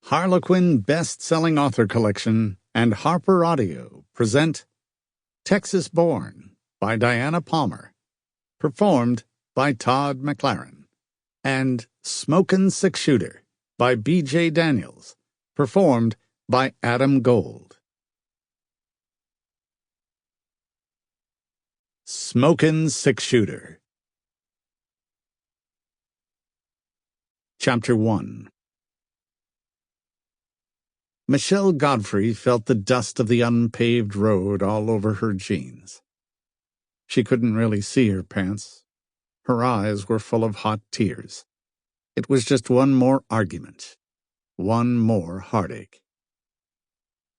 Harlequin Best-Selling Author Collection and HarlequinAudio present Texas Born by Diana Palmer, performed by Todd McLaren, and Smokin' Six-Shooter by B.J. Daniels, performed by Adam Gold. Smokin' Six-Shooter. Chapter 1. Michelle Godrey felt the dust of the unpaved road all over her jeans. She couldn't really see her pants. Her eyes were full of hot tears. It was just one more argument, one more heartache.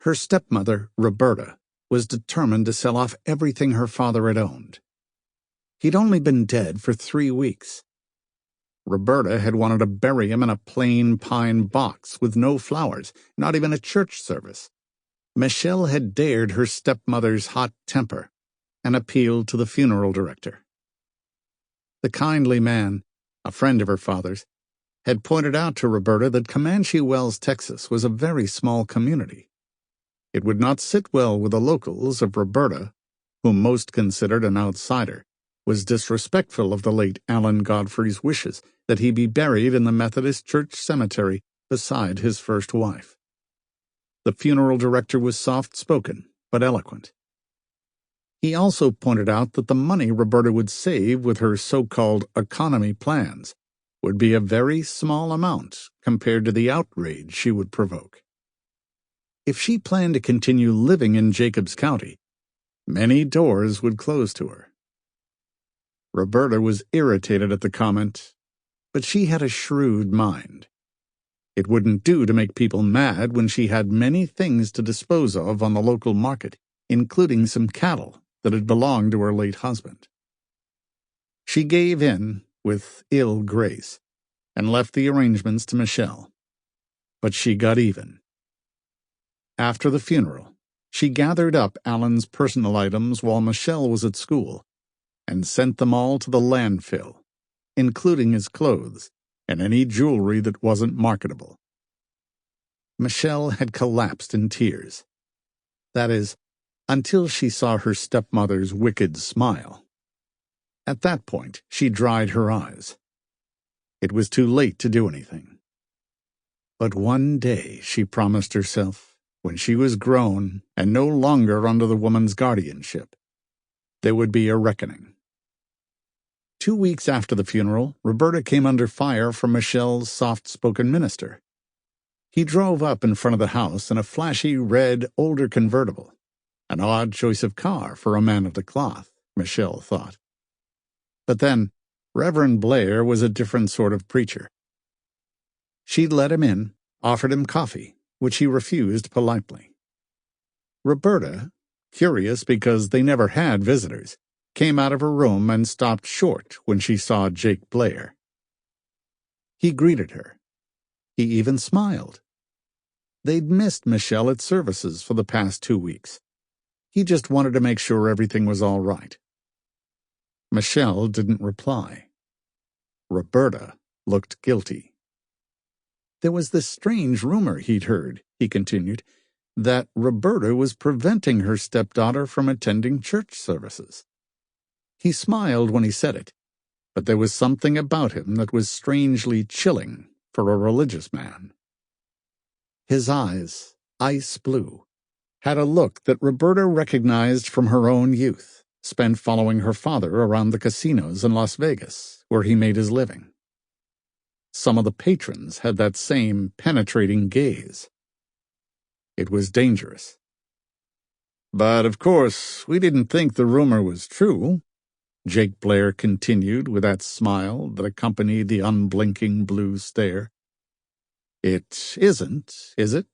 Her stepmother, Roberta, was determined to sell off everything her father had owned. He'd only been dead for 3 weeks. Roberta had wanted to bury him in a plain pine box with no flowers, not even a church service. Michelle had dared her stepmother's hot temper and appealed to the funeral director. The kindly man, a friend of her father's, had pointed out to Roberta that Comanche Wells, Texas, was a very small community. It would not sit well with the locals if Roberta, whom most considered an outsider, was disrespectful of the late Alan Godfrey's wishes that he be buried in the Methodist Church cemetery beside his first wife. The funeral director was soft-spoken, but eloquent. He also pointed out that the money Roberta would save with her so-called economy plans would be a very small amount compared to the outrage she would provoke. If she planned to continue living in Jacobs County, many doors would close to her. Roberta was irritated at the comment, but she had a shrewd mind. It wouldn't do to make people mad when she had many things to dispose of on the local market, including some cattle that had belonged to her late husband. She gave in with ill grace and left the arrangements to Michelle. But she got even. After the funeral, she gathered up Alan's personal items while Michelle was at school and sent them all to the landfill, including his clothes and any jewelry that wasn't marketable. Michelle had collapsed in tears. That is, until she saw her stepmother's wicked smile. At that point, she dried her eyes. It was too late to do anything. But one day, she promised herself, when she was grown and no longer under the woman's guardianship, there would be a reckoning. 2 weeks after the funeral, Roberta came under fire from Michelle's soft-spoken minister. He drove up in front of the house in a flashy red older convertible, an odd choice of car for a man of the cloth, Michelle thought. But then, Reverend Blair was a different sort of preacher. She let him in, offered him coffee, which he refused politely. Roberta, curious because they never had visitors, came out of her room and stopped short when she saw Jake Blair. He greeted her. He even smiled. They'd missed Michelle at services for the past 2 weeks. He just wanted to make sure everything was all right. Michelle didn't reply. Roberta looked guilty. There was this strange rumor he'd heard, he continued, that Roberta was preventing her stepdaughter from attending church services. He smiled when he said it, but there was something about him that was strangely chilling for a religious man. His eyes, ice blue, had a look that Roberta recognized from her own youth, spent following her father around the casinos in Las Vegas, where he made his living. Some of the patrons had that same penetrating gaze. It was dangerous. But, of course, we didn't think the rumor was true, Jake Blair continued with that smile that accompanied the unblinking blue stare. It isn't, is it?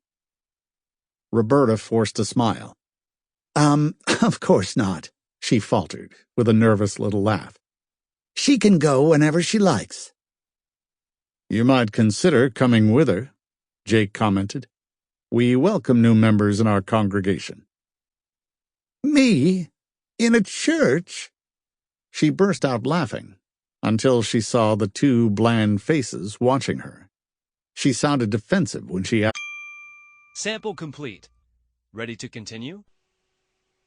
Roberta forced a smile. Of course not, she faltered, with a nervous little laugh. She can go whenever she likes. You might consider coming with her, Jake commented. We welcome new members in our congregation. Me? In a church? She burst out laughing, until she saw the 2 bland faces watching her. She sounded defensive when she asked. Sample complete. Ready to continue?